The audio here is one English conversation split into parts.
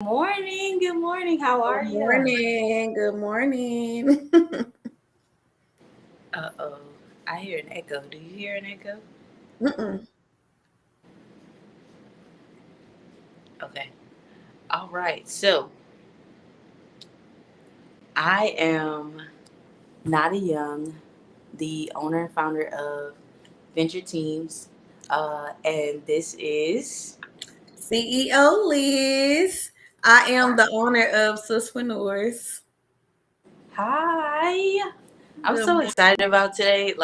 Morning. Good morning. How Good are you? morning. Good morning. Uh-oh. I hear an echo. Do you hear an echo? Mm-mm. Okay. All right. So I am Nada Young, the owner and founder of Venture Teams. And this is CEO Liz. I am the owner of Suspreneurs. Hi. I'm Good so morning. excited about today.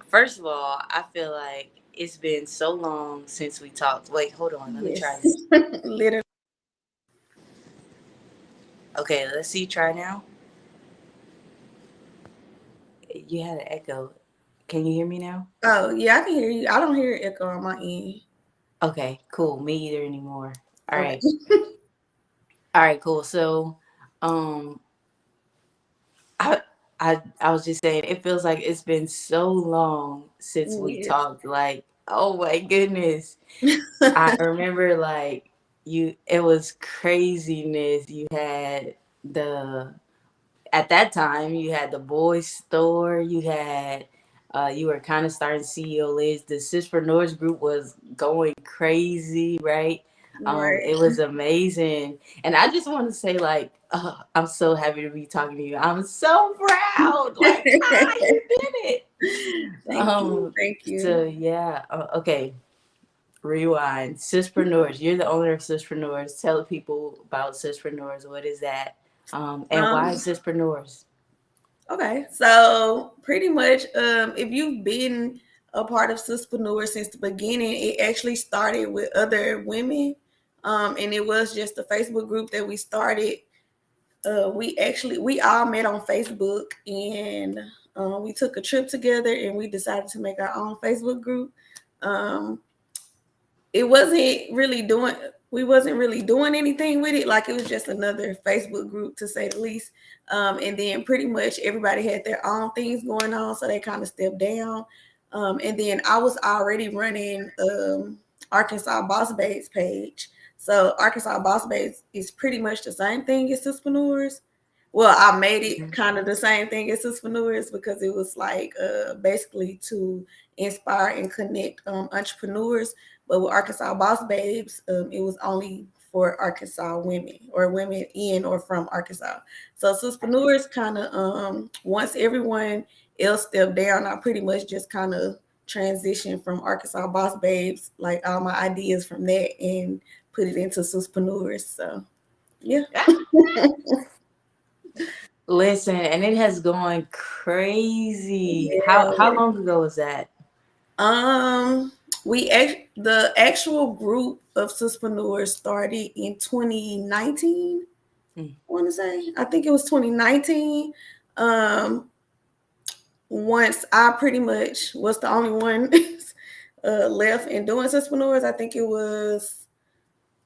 First of all, I feel like it's been so long since we talked. Wait, hold on. Let me try Yes. this. Literally. Okay, let's see. Try now. You had an echo. Can you hear me now? Oh, yeah, I can hear you. I don't hear echo on my end. Okay, cool. Me either anymore. All Okay. right. All right, cool. So, um, I I was just saying it feels like it's been so long since we Yes. talked. Like, oh my goodness. I remember like you it was craziness. You had the at that time you had the boys store, you were kind of starting CEO Liz. The Sispreneurs group was going crazy, right? Right. It was amazing. And I just want to say, like, I'm so happy to be talking to you. I'm so proud. Like, you did it. Thank you. Um, Thank you. so yeah, okay. Rewind. Sispreneurs. You're the owner of Sispreneurs. Tell the people about Sispreneurs. What is that? And why Um, Sispreneurs? Okay, so pretty much, if you've been a part of Sispreneur since the beginning, it actually started with other women, and it was just a Facebook group that we started. We all met on Facebook, and we took a trip together, and we decided to make our own Facebook group. Um, it wasn't really doing we wasn't really doing anything with it. Like, it was just another Facebook group, to say the least. And then pretty much everybody had their own things going on, so they kind of stepped down. And then I was already running Arkansas Boss Babes page. So Arkansas Boss Babes is pretty much the same thing as Sispreneurs. Well, I made it kind of the same thing as Sispreneurs, because it was like basically to inspire and connect entrepreneurs. But with Arkansas Boss Babes, it was only for Arkansas women, or women in or from Arkansas. So Sispreneurs kind of, once everyone else stepped down, I pretty much just kind of transitioned from Arkansas Boss Babes, like all my ideas from that, and put it into Sispreneurs. So yeah. Listen, and it has gone crazy. How Yeah. long ago was that? Um, the actual group of Sispreneurs started in 2019. Mm. I want to say, I think it was 2019. Um, Once I pretty much was the only one left and doing Sispreneurs, I think it was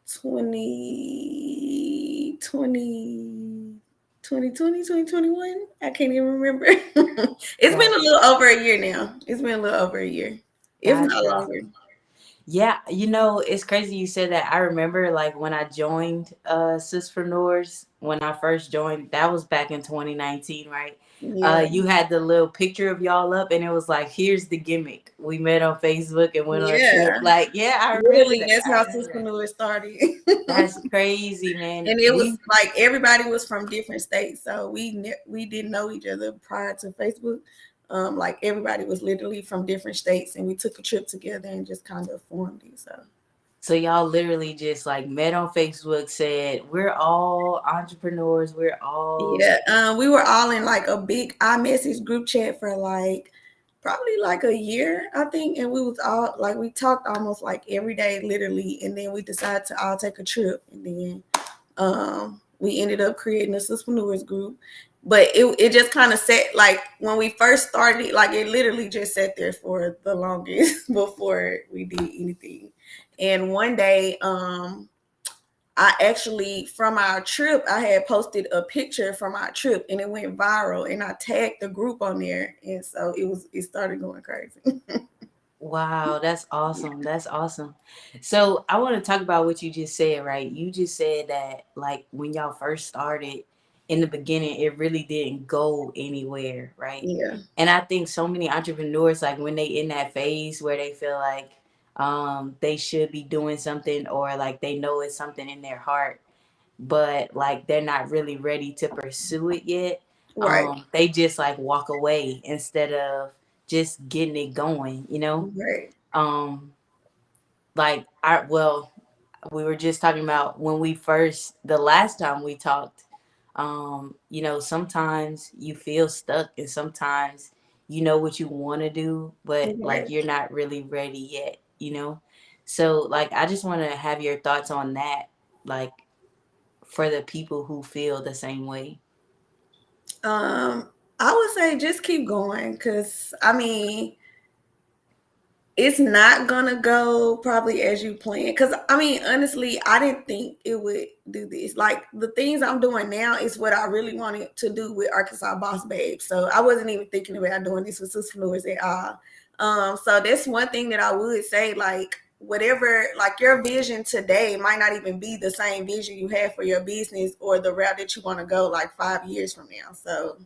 2020, 2020, 2021. I can't even remember. It's been a Gotcha. little over a year now. It's been a little over a year, if not Gotcha. longer. Yeah, it's crazy you said that. I remember like when I joined Sispreneurs, when I first joined, that was back in 2019, right? Yeah. You had the little picture of y'all up and it was like, here's the gimmick. We met on Facebook and went on a Yeah. trip. Like, yeah, I remember Literally, that. that's I how remember that. Sispreneur started. That's crazy, man. And it was like everybody was from different states, so we didn't know each other prior to Facebook. Like, everybody was literally from different states, and we took a trip together and just kind of formed it. So So y'all literally just like met on Facebook, said, we're all entrepreneurs, we're all yeah, we were all in like a big iMessage group chat for like probably like a year, I think, and we was all like, we talked almost like every day, literally, and then we decided to all take a trip, and then we ended up creating a Sispreneurs group. But it just kind of sat, like, when we first started, like, it literally just sat there for the longest before we did anything. And one day, I actually, from our trip, I had posted a picture from our trip, and it went viral, and I tagged the group on there, and so it started going crazy. Wow, that's awesome. That's awesome. So I want to talk about what you just said, right? You just said that like when y'all first started in the beginning, it really didn't go anywhere, right? Yeah. And I think so many entrepreneurs, like when they in that phase where they feel like they should be doing something or like they know it's something in their heart, but like they're not really ready to pursue it yet. Right. They just like walk away instead of just getting it going, you know? Right. um like I well we were just talking about when we first the last time we talked. You know, sometimes you feel stuck and sometimes you know what you want to do but like Right. you're not really ready yet, you know. So like I just want to have your thoughts on that, like for the people who feel the same way. Um, I would say just keep going because I mean, it's not gonna go probably as you plan. Because I mean, honestly, I didn't think it would do this. Like the things I'm doing now is what I really wanted to do with Arkansas Boss Babe. So I wasn't even thinking about doing this with Sisterpreneurs at all. So that's one thing that I would say. Like whatever, like your vision today might not even be the same vision you have for your business or the route that you want to go like 5 years from now. So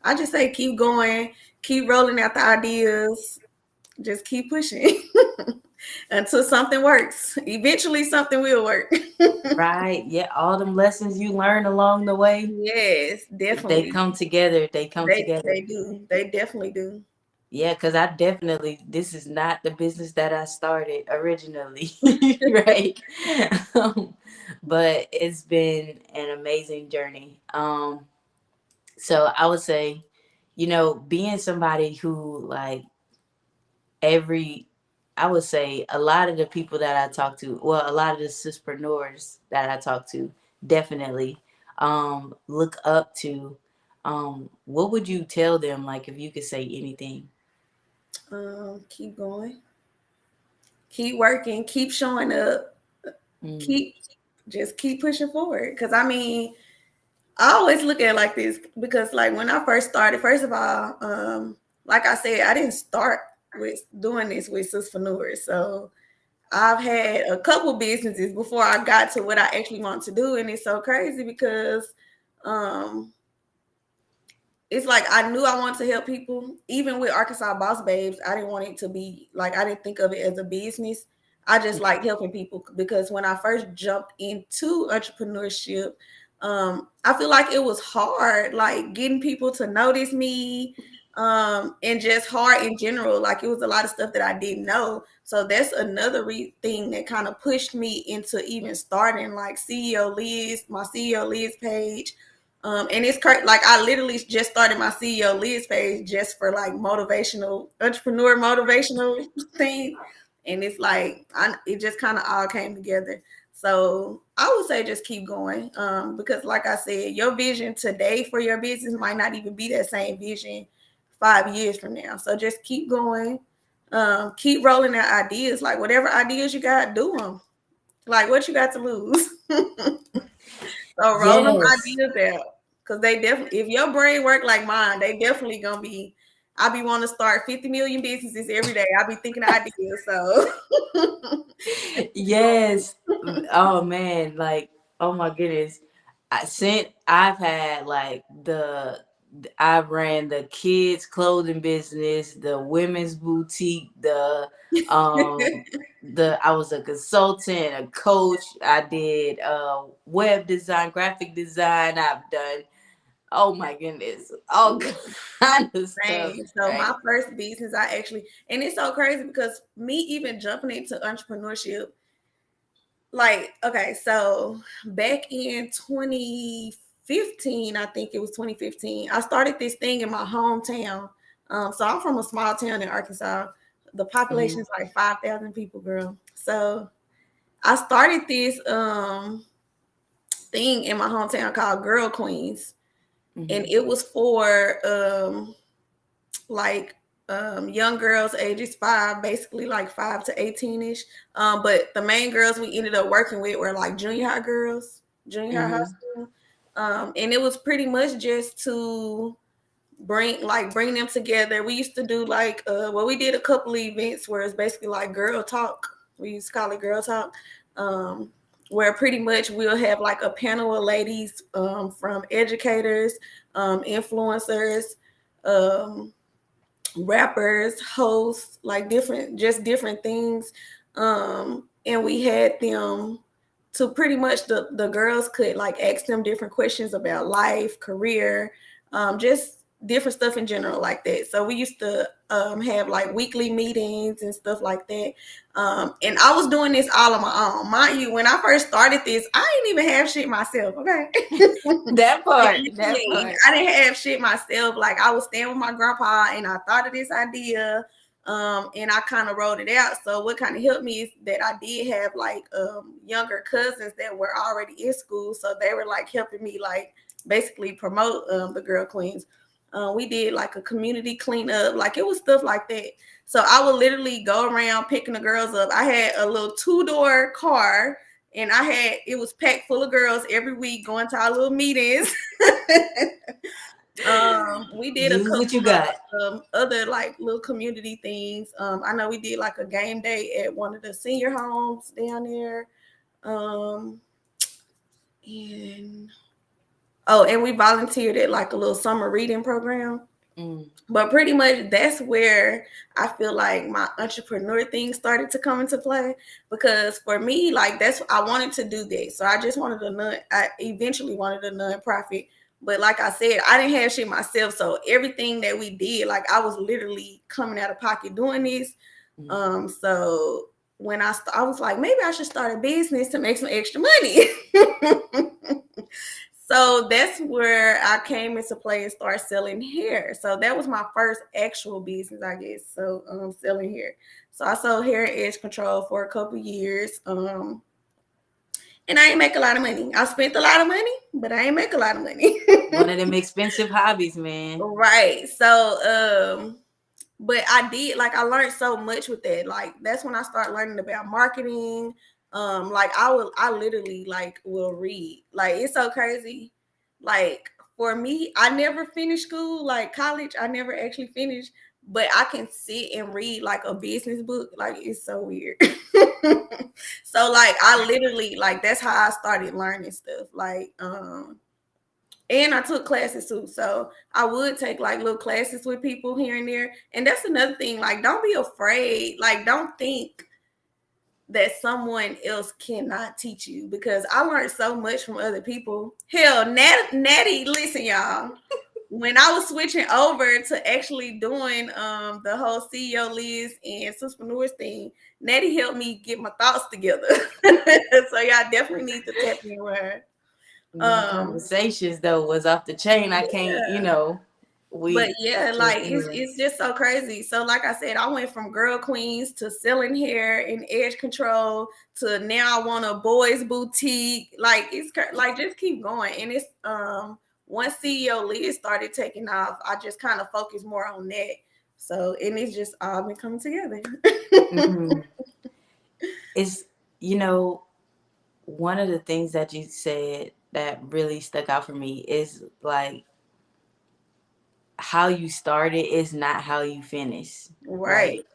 I just say keep going, keep rolling out the ideas, just keep pushing until something works. Eventually, something will work. Right, yeah, all them lessons you learn along the way, Yes, they definitely. come together, they come together. They do. They definitely do. Yeah, because I definitely, this is not the business that I started originally, right? Um, but it's been an amazing journey. So I would say, you know, being somebody who like every, I would say a lot of the people that I talk to, well, a lot of the sispreneurs that I talk to, definitely look up to. What would you tell them, like, if you could say anything? Keep going. Keep working. Keep showing up. Mm, Keep just keep pushing forward. Because I mean, I always look at it like this because like when I first started, first of all, like I said, I didn't start with doing this with Sispreneurs. So I've had a couple businesses before I got to what I actually want to do, and it's so crazy because um, it's like I knew I wanted to help people. Even with Arkansas Boss Babes, I didn't want it to be like I didn't think of it as a business. I just like helping people because when I first jumped into entrepreneurship, I feel like it was hard, like getting people to notice me, and just hard in general. Like it was a lot of stuff that I didn't know. So that's another thing that kind of pushed me into even starting like CEO Liz, my CEO Liz page. And it's like I literally just started my CEO Liz page just for like motivational entrepreneur motivational thing, and it's like it just kind of all came together. So I would say just keep going, because like I said, your vision today for your business might not even be that same vision 5 years from now. So just keep going, keep rolling out ideas. Like whatever ideas you got, do them. Like what you got to lose. So roll them yes. ideas out. Cause they definitely, if your brain work like mine, they definitely gonna be. I be want to start 50 million businesses every day. I be thinking of ideas. So Yes. Oh man, like oh my goodness. I've had like I ran the kids clothing business, the women's boutique, um I was a consultant, a coach. I did web design, graphic design. I've done, oh my goodness, all kind of stuff, same. So my right? first business, I actually, and it's so crazy because me even jumping into entrepreneurship, like, okay, so back in 2015, I think it was 2015, I started this thing in my hometown. So I'm from a small town in Arkansas. The population Hmm. is like 5,000 people, girl. So I started this thing in my hometown called Girl Queens, and Hmm. it was for like young girls ages 5, basically like 5 to 18ish. But the main girls we ended up working with were like junior high girls, junior high, high Hmm. school. And it was pretty much just to bring them together. We used to do like we did a couple of events where it's basically like girl talk. We used to call it girl talk. Where pretty much we'll have like a panel of ladies from educators, influencers, um, rappers, hosts, like different things. And we had them to pretty much the girls could like ask them different questions about life, career, just different stuff in general like that. So we used to have like weekly meetings and stuff like that. And I was doing this all on my own. Mind you, when I first started this, I didn't even have shit myself, okay? That part. I didn't have shit myself. Like I was staying with my grandpa and I thought of this idea. And I kind of wrote it out. So what kind of helped me is that I did have like younger cousins that were already in school. So they were like helping me like basically promote the Girl Queens. We did like a community cleanup. Like it was stuff like that. So I would literally go around picking the girls up. I had a little 2-door car and it was packed full of girls every week going to our little meetings. We did Use what you got. Other like little community things. I know we did like a game day at one of the senior homes down there. And we volunteered at like a little summer reading program. But pretty much that's where I feel like my entrepreneur thing started to come into play, because for me, like I wanted to do that. So I just wanted I eventually wanted a nonprofit. But like I said, I didn't have shit myself. So everything that we did, like I was literally coming out of pocket doing this. So when I was like, maybe I should start a business to make some extra money. So that's where I came into play and started selling hair. So that was my first actual business, I guess. So selling hair. So I sold hair at Edge Control for a couple years. And I ain't make a lot of money. I spent a lot of money, but I ain't make a lot of money. One of them expensive hobbies, man. Right. So, but I learned so much with that. Like that's when I started learning about marketing. Like I literally like will read. Like it's so crazy. Like for me, I never finished school, like college. I never actually finished, but I can sit and read like a business book. Like it's so weird. So like I literally like that's how I started learning stuff. Like and I took classes too. So I would take like little classes with people here and there. And that's another thing. Like don't be afraid. Like don't think that someone else cannot teach you, because I learned so much from other people. Hell, Natty, listen, y'all. When I was switching over to actually doing the whole CEO Liz and Sistapreneurs thing, Natty helped me get my thoughts together. So y'all definitely need to tap in with her. Conversations though was off the chain. I can't, but yeah, like it's just so crazy. So like I said, I went from Girl Queens to selling hair in Edge Control to now I want a boys boutique. Like it's like just keep going. And it's once CEO Liz started taking off, I just kind of focused more on that. So and it's just all been coming together. It's one of the things that you said that really stuck out for me is like how you started is not how you finish. Right.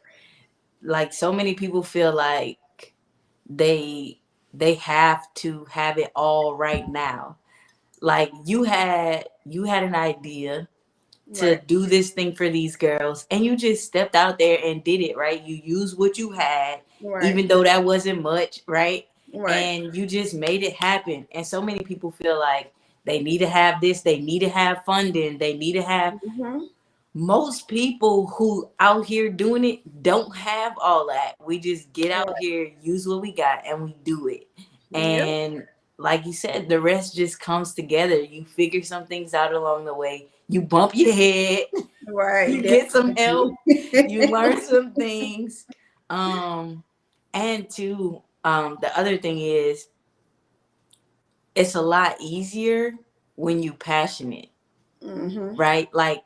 Like so many people feel like they have to have it all right now. Like you had an idea to do this thing for these girls and you just stepped out there and did it, right? You used what you had, even though that wasn't much, right? And you just made it happen. And so many people feel like they need to have this, they need to have funding, they need to have most people who out here doing it don't have all that. We just get out here, use what we got, and we do it. And like you said, the rest just comes together. You figure some things out along the way. You bump your head. You get some help. You learn some things. And two, the other thing is it's a lot easier when you passionate. Right? Like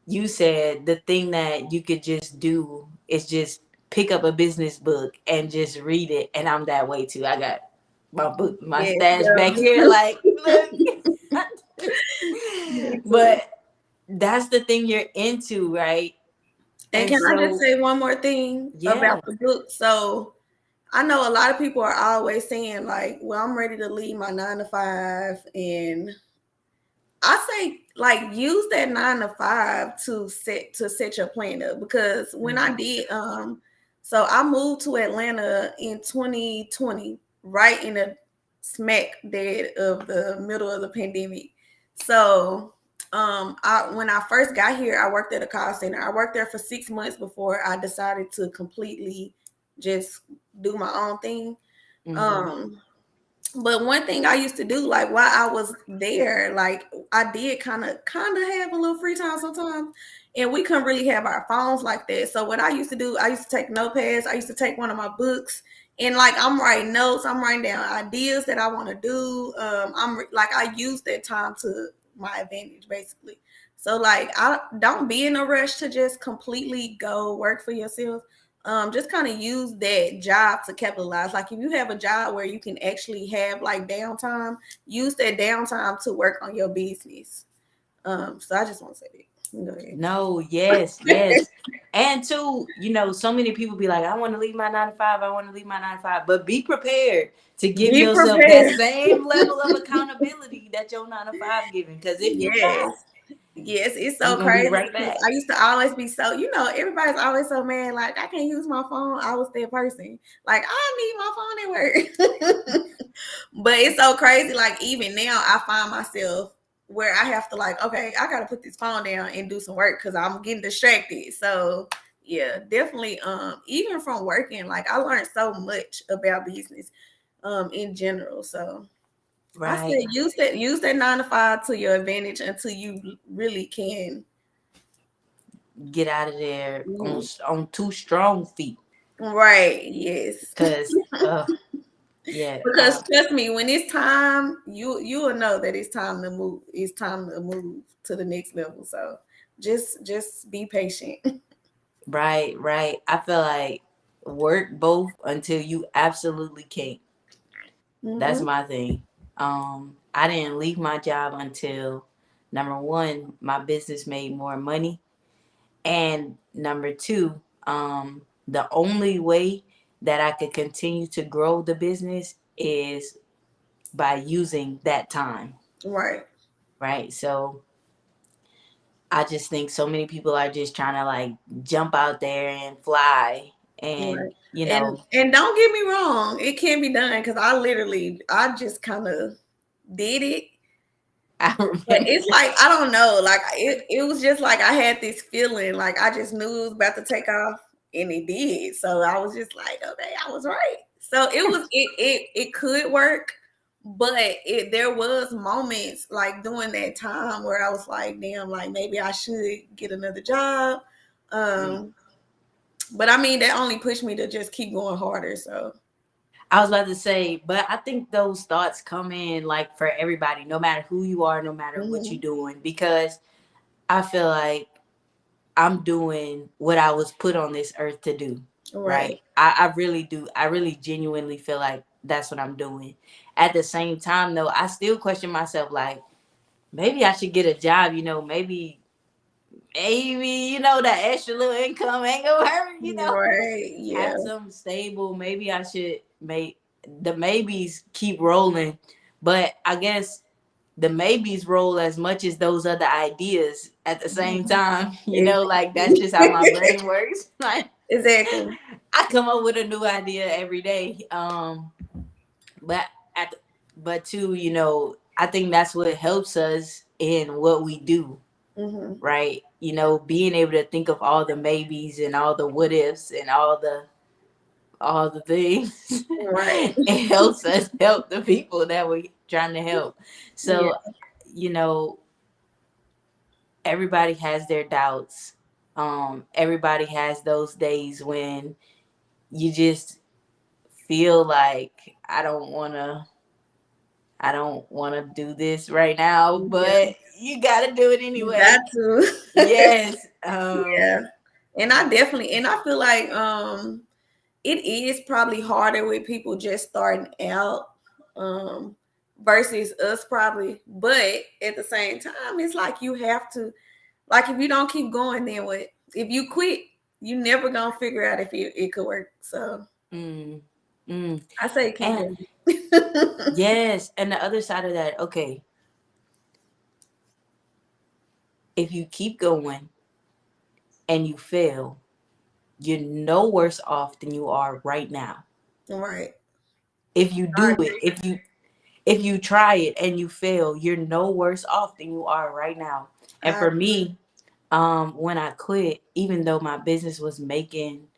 you said, the thing that you could just do is just pick up a business book and just read it. And I'm that way too. I got my book, my stash back here. Like, look. But that's the thing you're into, right? And And can I just so, say one more thing yeah. about the book? So I know a lot of people are always saying like, well, I'm ready to leave my 9 to 5. And I say like use that 9 to 5 to set your plan up, because when I did so I moved to Atlanta in 2020, right in the smack dead of the middle of the pandemic. So when I first got here, I worked at a call center. I worked there for 6 months before I decided to completely just do my own thing. Mm-hmm. Um but one thing I used to do, like while I was there, like I did kind of have a little free time sometimes, and we couldn't really have our phones like that. So what I used to do, I used to take notepads. I used to take one of my books, and like I'm writing notes. I'm writing down ideas that I want to do. I use that time to my advantage, basically. So like I don't be in a rush to just completely go work for yourself. Just kind of use that job to capitalize. Like if you have a job where you can actually have like downtime, use that downtime to work on your business. So I just want to say that. Go ahead. No, yes, yes. And two, so many people be like, I want to leave my 9 to 5. I want to leave my 9 to 5. But be prepared to give Be yourself that prepared. same level of accountability that your 9 to 5 giving. Because if you Yes. not, Yes, it's you're so gonna be crazy right because back. I used to always be so, everybody's always so mad. Like, I can't use my phone. I was that person. Like, I need my phone at work. But it's so crazy. Like, even now, I find myself where I have to, like, okay, I got to put this phone down and do some work because I'm getting distracted. So, yeah, definitely. Even from working, like, I learned so much about business in general. So, I said Right. use that 9 to 5 to your advantage until you really can. Get out of there on Mhm. on two strong feet. Right. Yes. Cause yeah, Because trust me, when it's time, you will know that it's time to move. It's time to move to the next level. So just be patient. right, right. I feel like work both until you absolutely can't. That's Hmm. my thing. I didn't leave my job until number one, my business made more money. And number two, the only way that I could continue to grow the business is by using that time. Right. Right. So I just think so many people are just trying to like jump out there and fly. And, Right. And don't get me wrong, it can be done because I just kind of did it. I But remember. it's like I don't know, like it was just like I had this feeling, like I just knew it was about to take off, and it did. So I was just like, okay, I was right. So it could work, but there was moments like during that time where I was like, damn, like maybe I should get another job. Um, but I mean that only pushed me to just keep going harder. So I was about to say, but I think those thoughts come in like for everybody, no matter who you are, no matter what you're mhm. doing, because I feel like I'm doing what I was put on this earth to do. Right. Right. I really do. I really genuinely feel like that's what I'm doing. At the same time, though, I still question myself like, maybe I should get a job, maybe, that extra little income ain't gonna hurt. Right. Yeah. Have something stable. Maybe I should make the maybes keep rolling. But I guess the maybes roll as much as those other ideas at the same Mhm. time. Like that's Exactly. just how my brain works. Like Exactly. I come up with a new idea every day. But at the, but too, I think that's what helps us in what we do, Hmm. right? Being able to think of all the maybes and all the what ifs and all the things. Right. It helps us help the people that we're trying to help. Yeah. So, you know, everybody has their doubts. Everybody has those days when you just feel like I don't want to do this right now, Yeah. but you got to do it You got anyway. to. Yes. Yeah. And I feel like it is probably harder with people just starting out um versus us probably, but at the same time it's like you have to Like if you don't keep going, then what? If you quit, you never gonna figure out if it could work. So Mm, mm. I say keep And going. yes, and the other side of that, okay, if you keep going and you fail, you're no worse off than you are right now. Right. If you I do it, agree. if you try it and you fail, you're no worse off than you are right now. And I for me, when I quit, even though my business was making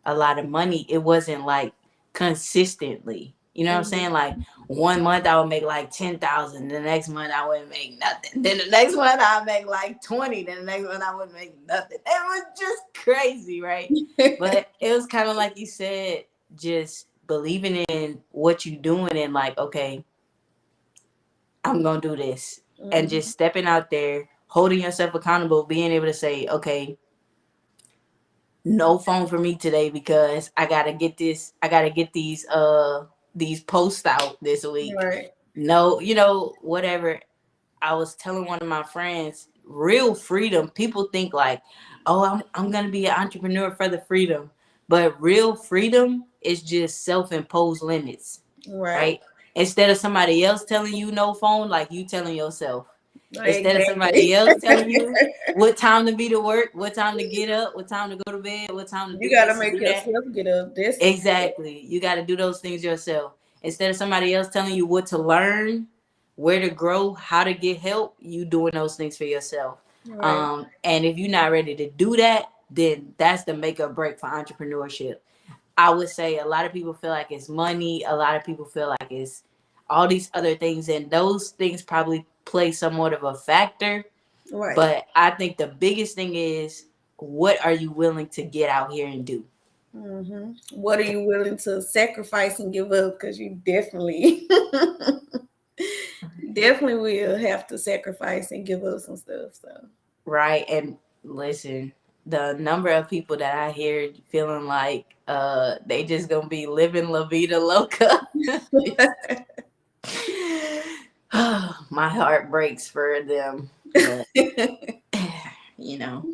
a lot of money, it wasn't like consistently. You know what I'm mhm. saying? Like 1 month I would make like 10,000. The next month I wouldn't make nothing. Then the next month I'd make like 20. Then the next month I wouldn't make nothing. It was just crazy, right? But it was kind of like you said, just believing in what you're doing and like, okay, I'm gonna do this. And just Mhm. stepping out there, holding yourself accountable, being able to say, okay, no phone for me today because I gotta get these posts out this week. Right. No, you know, whatever. I was telling one of my friends, real freedom, people think like, oh, I'm gonna be an entrepreneur for the freedom. But real freedom is just self-imposed limits, Right. right? Instead of somebody else telling you no phone, like you telling yourself. Instead of somebody Exactly. else telling you what time to be to work, what time to get up, what time to go to bed, what time to You do gotta this and make do that. yourself get up. This Exactly. You got to do those things yourself. Instead of somebody else telling you what to learn, where to grow, how to get help, you doing those things for yourself. right. And if you're not ready to do that, then that's the make or break for entrepreneurship. I would say a lot of people feel like it's money. A lot of people feel like it's all these other things, and those things probably play somewhat of a factor. Right. But I think the biggest thing is, what are you willing to get out here and do? What are you willing to sacrifice and give up? Because you definitely, definitely will have to sacrifice and give up some stuff. So Right. And listen, the number of people that I hear feeling like they just gonna be living La Vida Loca. My heart breaks for them. But you know,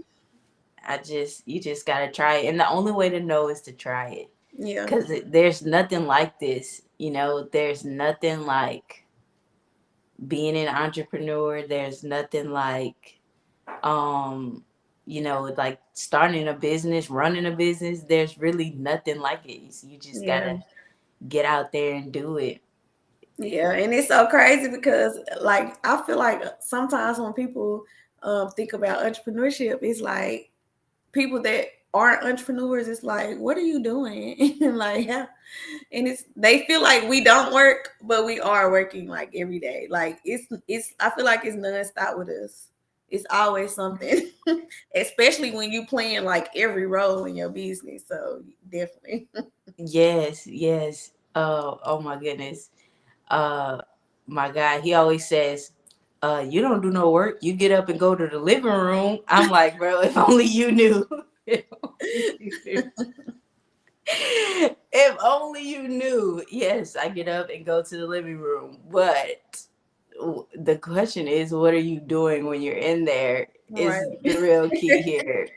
you just gotta try it. And the only way to know is to try it. yeah, Cause there's nothing like this. You know, there's nothing like being an entrepreneur. There's nothing like um like starting a business, running a business. There's really nothing like it. You just yeah. gotta get out there and do it. Yeah, and it's so crazy because, like, I feel like sometimes when people think about entrepreneurship, it's like people that aren't entrepreneurs. It's like, what are you doing? And like, yeah, and it's they feel like we don't work, but we are working like every day. Like it's. I feel like it's nonstop with us. It's always something, especially when you playing like every role in your business. So definitely, Yes, yes. Oh my goodness. Uh my guy, he always says, you don't do no work. You get up and go to the living room. I'm like, bro, if only you knew. If only you knew. If only you knew. Yes, I get up and go to the living room. But the question is, what are you doing when you're in there? right. Is the real key here.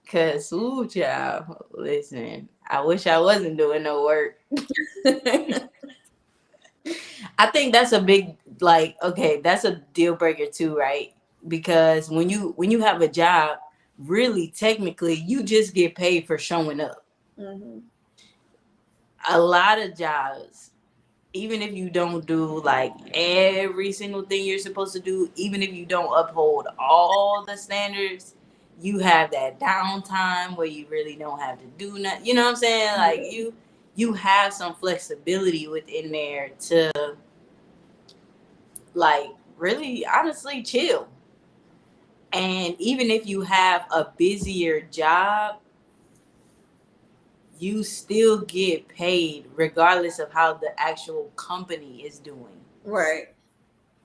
Cause, ooh, child, listen, I wish I wasn't doing no work. I think that's a big, like, okay, that's a deal breaker too, right? Because when you have a job, really technically you just get paid for showing up. hmm A lot of jobs, even if you don't do like every single thing you're supposed to do, even if you don't uphold all the standards, you have that downtime where you really don't have to do nothing. You know what I'm saying? Like Yeah. you have some flexibility within there to like really honestly chill. And even if you have a busier job, you still get paid regardless of how the actual company is doing. Right.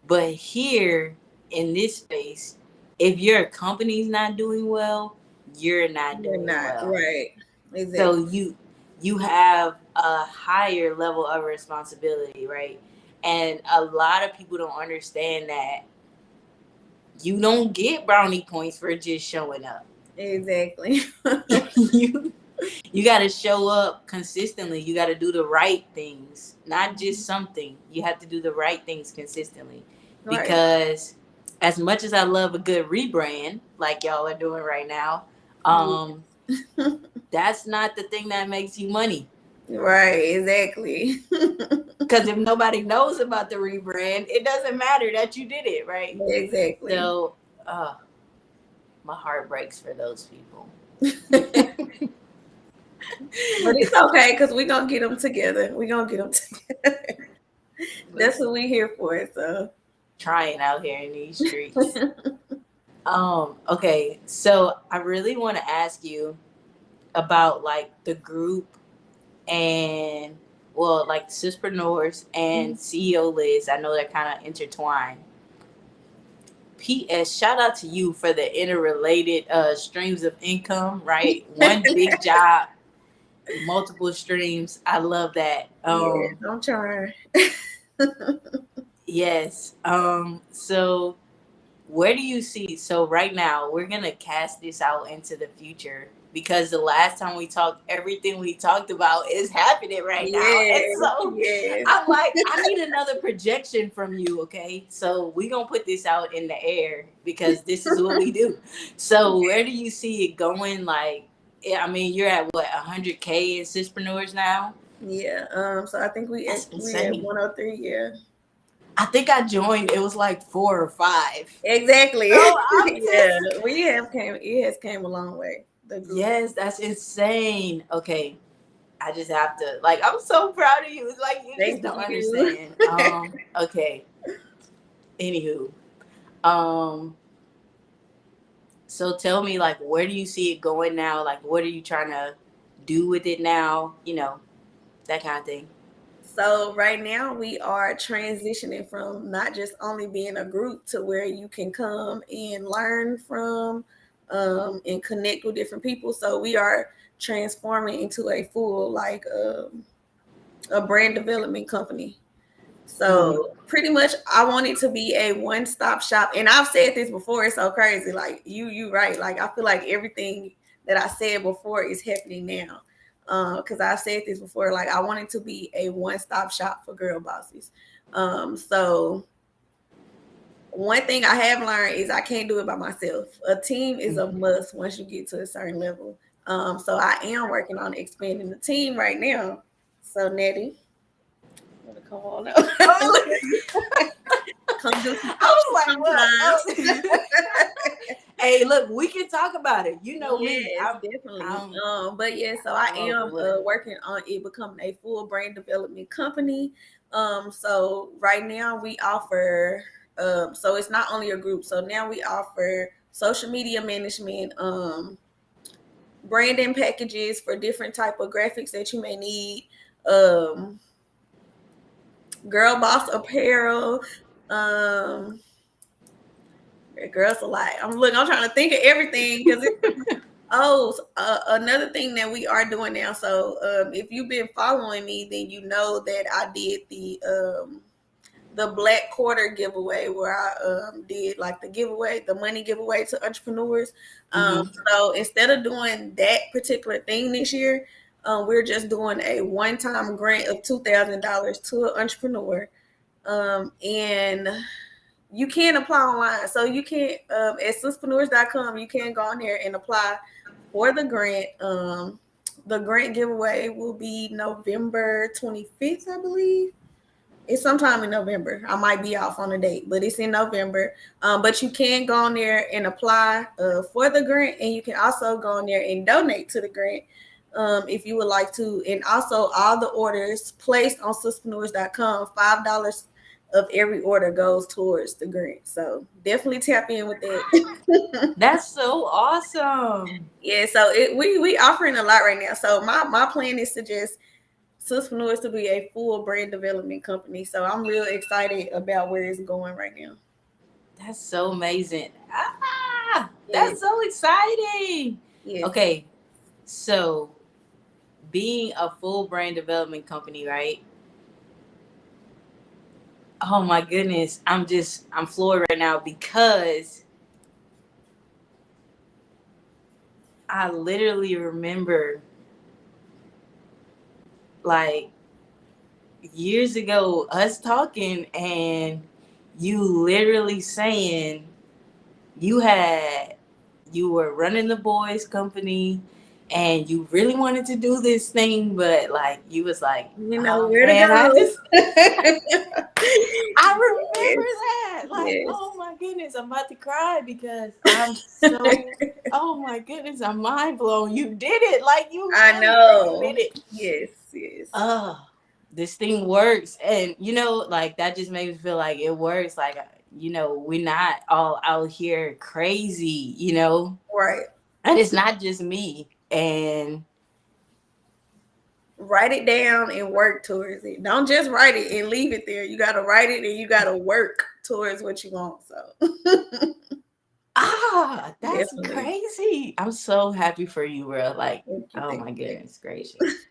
But here in this space, if your company's not doing well, you're not You're doing not well. right. So Exactly. you have a higher level of responsibility, right? And a lot of people don't understand that you don't get brownie points for just showing up. Exactly. You got to show up consistently. You got to do the right things, not just something. You have to do the right things consistently. Right. Because as much as I love a good rebrand, like y'all are doing right now, that's not the thing that makes you money. Right, exactly. Because if nobody knows about the rebrand, it doesn't matter that you did it, right? Exactly. So, my heart breaks for those people. But it's okay because we're going to get them together. We're going to get them together. That's what we're here for. So, trying out here in these streets. Okay, so I really want to ask you about like the group and well, like Sispreneurs and CEO Liz. I know they're kind of intertwined. P.S. Shout out to you for the interrelated streams of income, right? One big job, multiple streams. I love that. Yeah, I'm trying. Yes. So where do you see, so right now we're gonna cast this out into the future because the last time we talked, everything we talked about is happening right now. And so I'm like, I need another projection from you, okay? So we gonna put this out in the air because this is what we do. So where do you see it going? Like, I mean, you're at what, 100K in Sispreneurs now? Yeah. So I think we That's at insane. 103. Yeah. I think I joined, it was like 4 or 5. Exactly. So I'm Yeah. We have came. It has came a long way. The group. Yes, that's insane. Okay. I just have to, like, I'm so proud of you. It's like you Thank just don't you. understand. Okay. Anywho. Um so tell me, like, where do you see it going now? Like, what are you trying to do with it now? You know, that kind of thing. So right now we are transitioning from not just only being a group to where you can come and learn from and connect with different people. So we are transforming into a full like a brand development company. So pretty much I want it to be a one-stop shop. And I've said this before, it's so crazy. Like you right. Like I feel like everything that I said before is happening now. Because I've said this before, like I want it to be a one-stop shop for girl bosses. So one thing I have learned is I can't do it by myself. A team is a must once you get to a certain level. So I am working on expanding the team right now. So Nettie, come on out. Come do some I was like, what? Hey, look, we can talk about it. You know me. Yes, definitely. But yeah, so I am working on it becoming a full brand development company. So right now we offer so it's not only a group. So now we offer social media management, branding packages for different type of graphics that you may need, girl boss apparel, girls a lot. I'm trying to think of everything because another thing that we are doing now. So if you've been following me, then you know that I did the Black Quarter giveaway where I did like the money giveaway to entrepreneurs. So instead of doing that particular thing this year, we're just doing a one-time grant of $2,000 to an entrepreneur. And you can apply online. So you can at sispreneurs.com, you can go on there and apply for the grant. The grant giveaway will be November 25th, I believe. It's sometime in November. I might be off on the date, but it's in November. But you can go on there and apply for the grant, and you can also go on there and donate to the grant if you would like to. And also, all the orders placed on sispreneurs.com, $5 of every order goes towards the grant. So definitely tap in with that. That's so awesome. Yeah, so we offering a lot right now. So my plan is to just Sispreneurs to be a full brand development company. So I'm real excited about where it's going right now. That's so amazing. That's so exciting. Yes. Okay, so being a full brand development company, right? Oh my goodness, I'm floored right now because I literally remember like years ago us talking and you literally saying you had you were running the boys company and you really wanted to do this thing, but like you was like, You know oh where to man, I go. just I remember Yes, that. Like, yes. oh my goodness, I'm about to cry because I'm so oh my goodness, I'm mind blown. You did it. Like you I really freaking did know. it. Yes, yes. Oh, this thing works. And like that just makes me feel like it works. Like we're not all out here crazy, Right. and it's not just me. And Write it down and work towards it. Don't just write it and leave it there. You gotta write it and you gotta work towards what you want. So that's definitely. crazy. I'm so happy for you, bro. Like, Thank you, oh thank my you, thank goodness gracious.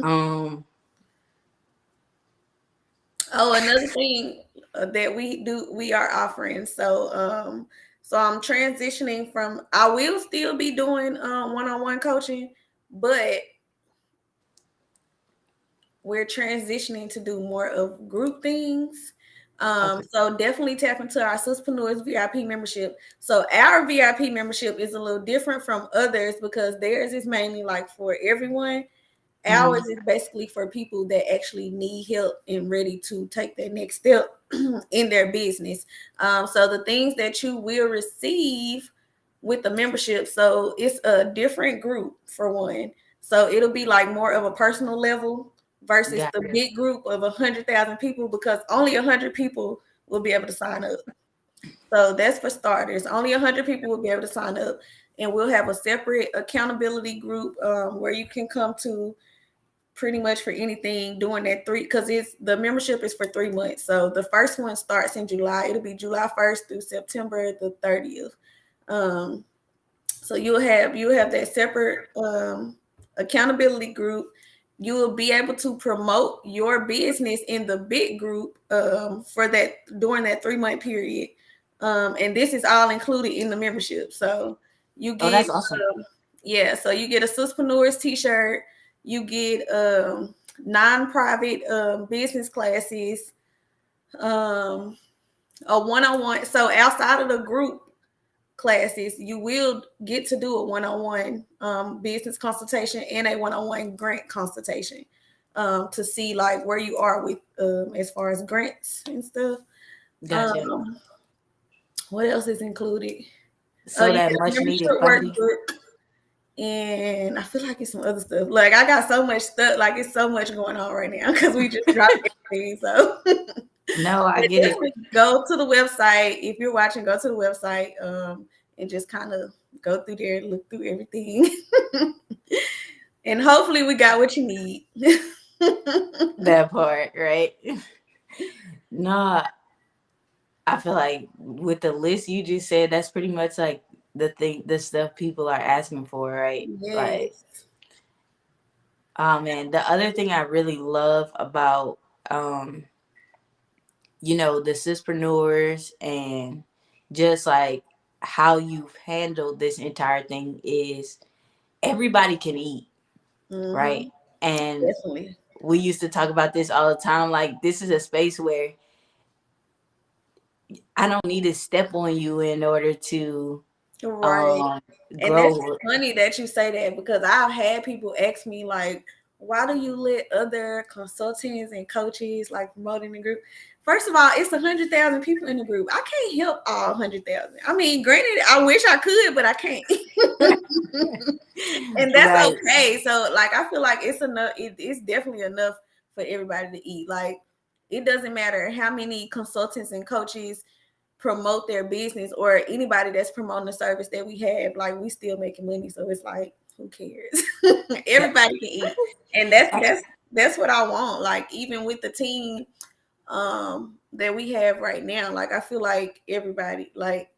Um, you. Oh, another thing that we are offering. So I'm transitioning from. I will still be doing one-on-one coaching, but we're transitioning to do more of group things. okay. So definitely tap into our Sispreneurs VIP membership. So our VIP membership is a little different from others because theirs is mainly like for everyone. Mhm. Ours is basically for people that actually need help and ready to take their next step in their business. So the things that you will receive with the membership, so it's a different group for one. So it'll be like more of a personal level versus the Gotcha. big group of 100,000 people because only 100 people will be able to sign up. So that's for starters. Only 100 people will be able to sign up, and we'll have a separate accountability group where you can come to pretty much for anything during that because it's the membership is for 3 months. So the first one starts in July. It'll be July 1st through September the 30th. Um, so you'll have that separate accountability group. You will be able to promote your business in the big group for that during that 3 month period. And this is all included in the membership. So you Oh, get that's awesome. yeah, so you get a Sispreneurs t-shirt, you get non-private business classes, um, a one-on-one. So outside of the group classes, you will get to do a one-on-one business consultation and a one-on-one grant consultation to see like where you are with as far as grants and stuff. Gotcha. Um, what else is included? So You that get a much membership needed funding. workbook, and I feel like it's some other stuff. Like I got so much stuff, like it's so much going on right now because we just dropped everything. So No, I but get it. definitely go to the website. If you're watching, go to the website and just kind of go through there, look through everything. And hopefully we got what you need. That part, right? No, I feel like with the list you just said, that's pretty much like the stuff people are asking for, right? Like, Yes. oh man, the other thing I really love about um, the sispreneurs and just like how you've handled this entire thing is everybody can eat, right? Mm-hmm. And Definitely. we used to talk about this all the time. Like, this is a space where I don't need to step on you in order to Right. um And that's grow. funny that you say that because I've had people ask me like, why do you let other consultants and coaches like promoting the group? First of all, it's 100,000 people in the group. I can't help all 100,000. I mean, granted, I wish I could, but I can't. And that's Right. okay. So like I feel like it's enough, it's definitely enough for everybody to eat. Like it doesn't matter how many consultants and coaches promote their business or anybody that's promoting the service that we have, like we still making money. So it's like, who cares? That, Everybody can eat. And that's what I want. Like even with the team that we have right now, like I feel like everybody like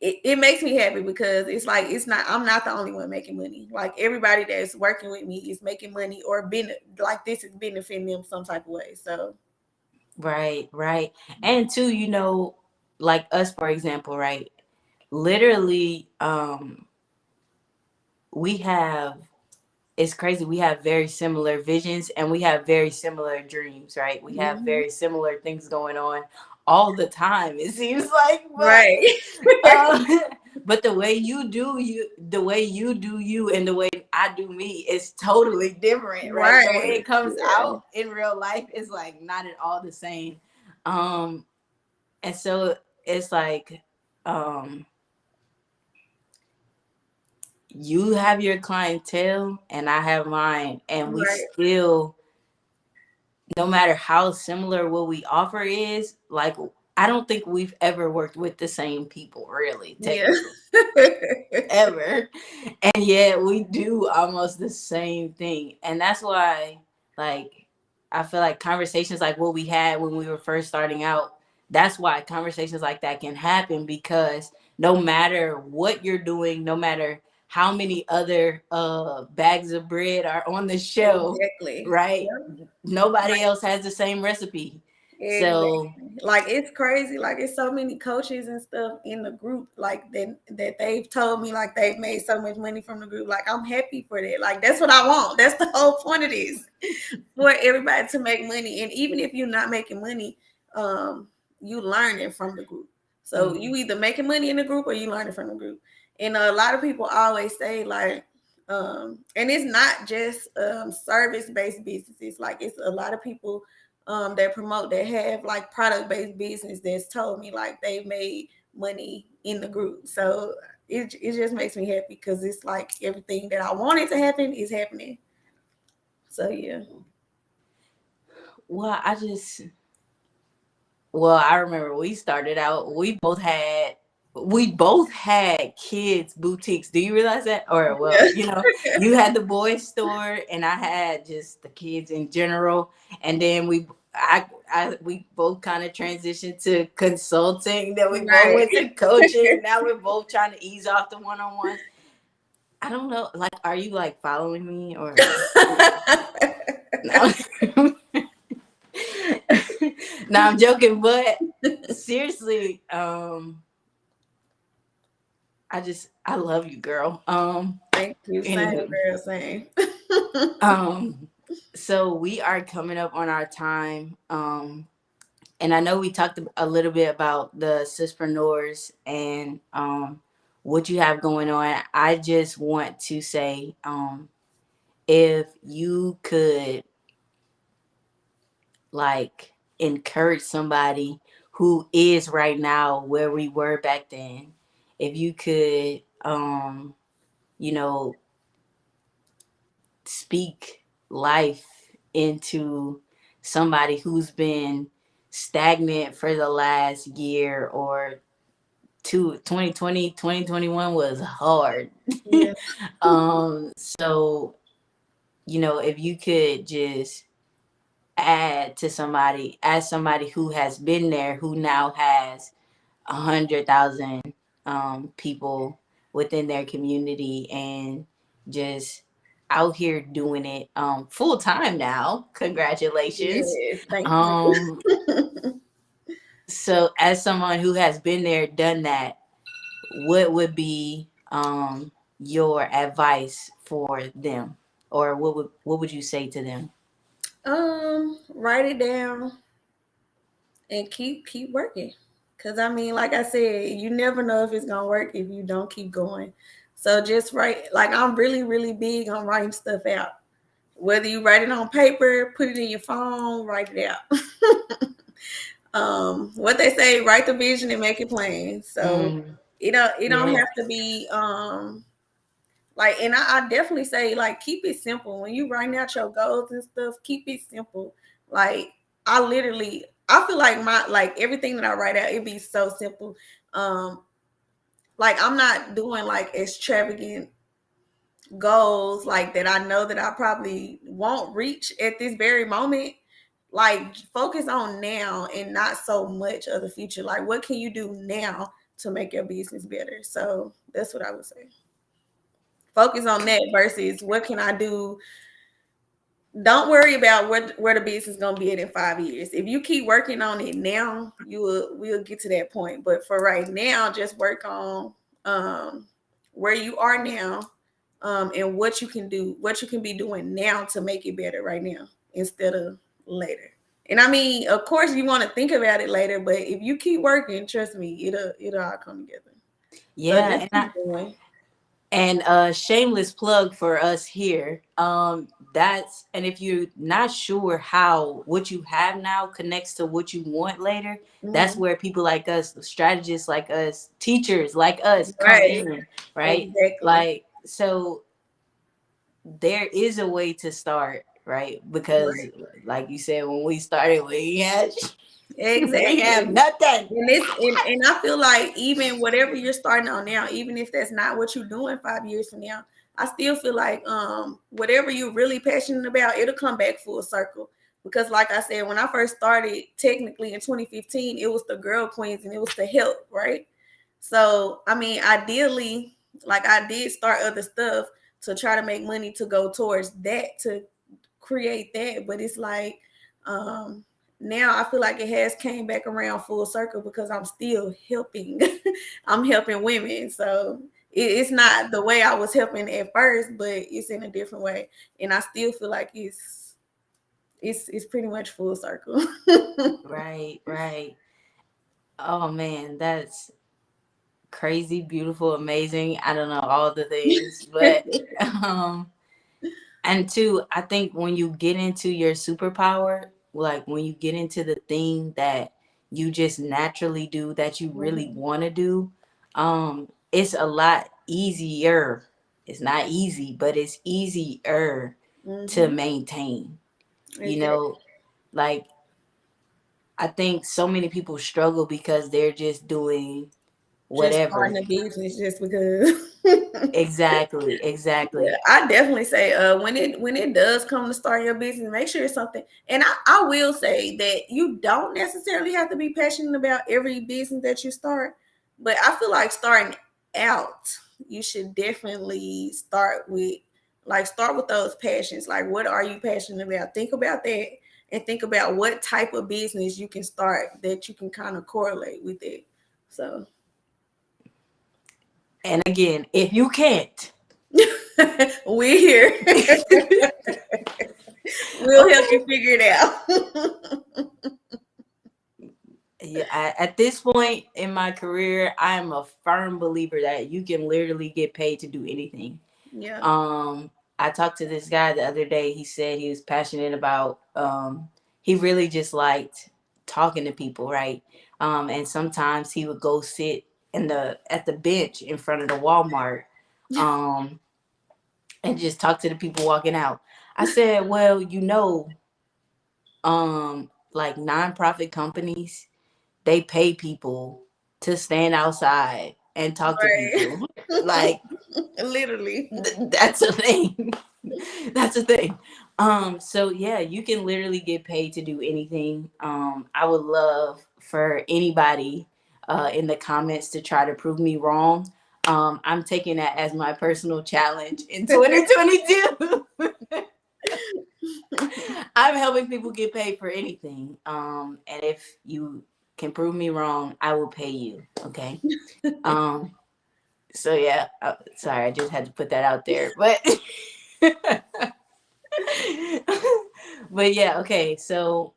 it makes me happy because it's like I'm not the only one making money. Like everybody that's working with me is making money or been like this is benefiting them some type of way. So right, right. And two, like us, for example, right? Literally, we have, it's crazy. We have very similar visions and we have very similar dreams, right? We have Mhm. very similar things going on all the time, it seems like. Right. Uh, but the way you do you, the way you do you, and the way I do me is totally different, right? The way Right. it comes Yeah. out in real life is like not at all the same. Um, and so it's like, um, you have your clientele and I have mine, and we Right. still, no matter how similar what we offer is, like I don't think we've ever worked with the same people, really, Yeah. technically, ever. And yet we do almost the same thing. And that's why, like, I feel like conversations like what we had when we were first starting out, that's why conversations like that can happen, because no matter what you're doing, no matter how many other bags of bread are on the shelf, Exactly. right? Yep. Nobody else has the same recipe. Exactly. So Like it's crazy. Like it's so many coaches and stuff in the group, like that they've told me like they've made so much money from the group. Like I'm happy for that. Like that's what I want. That's the whole point of this. For everybody to make money. And even if you're not making money, you learn it from the group. So you either making money in the group or you learn it from the group. And a lot of people always say like, and it's not just service-based businesses. Like it's a lot of people that promote that have like product-based business that's told me like they've made money in the group. So it just makes me happy because it's like everything that I wanted to happen is happening. So yeah. well, I remember we started out, we both had kids boutiques. Do you realize that? Or well, Yeah. you had the boys store and I had just the kids in general. And then we both kind of transitioned to consulting, then we both Right. went to coaching. Now we're both trying to ease off the one-on-ones. I don't know, like, are you like following me or no? No, I'm joking, but seriously, I love you, girl. Thank you. Same, Anywho, girl. Same. um, so we are coming up on our time. And I know we talked a little bit about the sispreneurs and what you have going on. I just want to say, if you could like encourage somebody who is right now where we were back then, if you could, you know, speak life into somebody who's been stagnant for the last year or two. 2020, 2021 was hard. Yeah. So, if you could just add to somebody, as somebody who has been there, who now has 100,000 people within their community and just out here doing it full time now. Congratulations. Yes. Thank Um, you. so as someone who has been there, done that, what would be your advice for them, or what would you say to them? Write it down and keep working. Cause I mean, like I said, you never know if it's gonna work if you don't keep going. So just write. Like I'm really, really big on writing stuff out. Whether you write it on paper, put it in your phone, write it out. What they say, write the vision and make it plain. So Mm, it don't yeah. have to be like, and I definitely say like keep it simple when you writing out your goals and stuff. Keep it simple. Like I feel like my like everything that I write out it be so simple. Um, like I'm not doing like extravagant goals like that. I know that I probably won't reach at this very moment. Like focus on now and not so much of the future. Like what can you do now to make your business better? So that's what I would say. Focus on that versus what can I do. Don't worry about where the business is gonna be at in 5 years. If you keep working on it now, we'll get to that point. But for right now, just work on where you are now and what you can do, what you can be doing now to make it better right now instead of later. And I mean, of course, you want to think about it later, but if you keep working, trust me, it'll all come together. So Yeah, just keep going. and shameless plug for us here. That's and if you're not sure how what you have now connects to what you want later, that's Mm-hmm. where people like us, strategists like us, teachers like us come Right. in, right? Exactly. Like so there is a way to start, right? Because Right. like you said, when we started, we had we have Exactly. nothing. And I feel like even whatever you're starting on now, even if that's not what you're doing 5 years from now, I still feel like whatever you're really passionate about, it'll come back full circle. Because like I said, when I first started technically in 2015, it was the Girl Queens and it was the help, right? So I mean, ideally, like I did start other stuff to try to make money to go towards that to create that, but it's like um now I feel like it has came back around full circle because I'm still helping. I'm helping women, so it's not the way I was helping at first, but it's in a different way, and I still feel like it's pretty much full circle. Right, right. Oh man, that's crazy, beautiful, amazing. I don't know all the things, but um and two, I think when you get into your superpower, like when you get into the thing that you just naturally do that you really Mhm. want to do, it's a lot easier. It's not easy, but it's easier to Mhm. maintain. You Exactly. know, like I think so many people struggle because they're just doing Just whatever. starting a business just because. Exactly, Yeah, exactly. I definitely say when it does come to start your business, make sure it's something. And I will say that you don't necessarily have to be passionate about every business that you start, but I feel like starting out, you should definitely start with those passions. Like what are you passionate about? Think about that and think about what type of business you can start that you can kind of correlate with it. So And again, if you can't, we're here. We'll help you okay. figure it out. Yeah, at this point in my career, I am a firm believer that you can literally get paid to do anything. Yeah. Um, I talked to this guy the other day. He said he was passionate about. He really just liked talking to people, right? And sometimes he would go sit in the at the bench in front of the Walmart, um, and just talk to the people walking out. I said, well, like nonprofit companies, they pay people to stand outside and talk to Right. people. Like Literally. that's a thing. That's a thing. So yeah, you can literally get paid to do anything. I would love for anybody in the comments to try to prove me wrong. I'm taking that as my personal challenge in 2022. I'm helping people get paid for anything. And if you can prove me wrong, I will pay you. Okay. Um, so yeah, sorry, I just had to put that out there, but but yeah, okay. So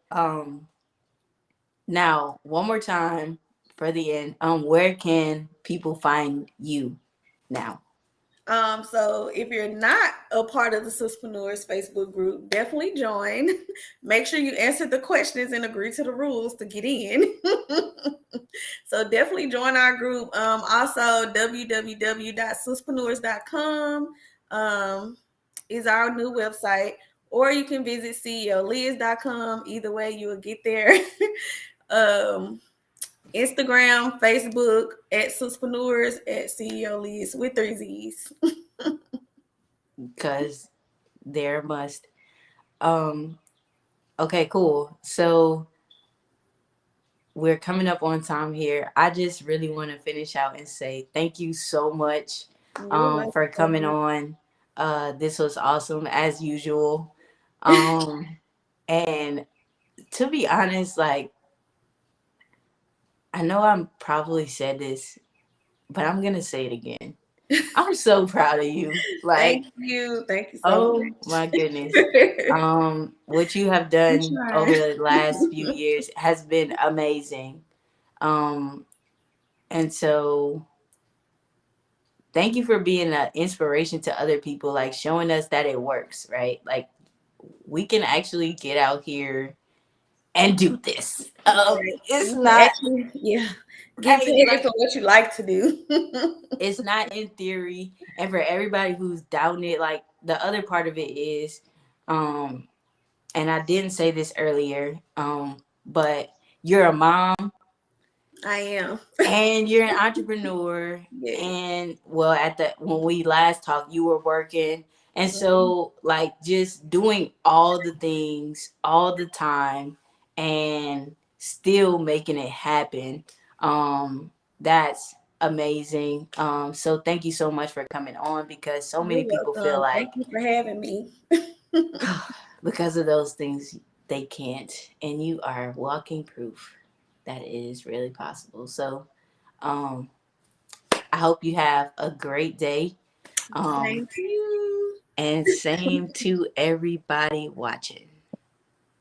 now one more time for the end. Where can people find you now? So if you're not a part of the Sispreneurs Facebook group, definitely join. Make sure you answer the questions and agree to the rules to get in. So definitely join our group. Also www.sispreneurs.com is our new website, or you can visit ceoliz.com. Either way, you will get there. um, Instagram, Facebook at Sispreneurs at CEO Liz with three Z's. Because there must. Um, okay, cool. So we're coming up on time here. I just really want to finish out and say thank you so much You're for coming welcome. on. This was awesome as usual. Um, and to be honest, like I know I'm probably said this, but I'm gonna say it again. I'm so proud of you. Like, Thank you. Thank you so oh my much. goodness. What you have I'm done over trying. the last few years has been amazing. Um, and so thank you for being an inspiration to other people, like showing us that it works, right? Like we can actually get out here and do this. Right. It's You can not actually, yeah, get right. paid Like for what you like to do. it's not in theory. And for everybody who's doubting it, like the other part of it is, um, and I didn't say this earlier, but you're a mom I am. and you're an entrepreneur, Yes. and well, at the when we last talked you were working, and Mhm. so like just doing all the things all the time and still making it happen. That's amazing. So thank you so much for coming on, because so many You're people feel welcome. Thank like you for having me. because of those things they can't, and you are walking proof that it is really possible. So um I hope you have a great day. Same to you. And same to everybody watching.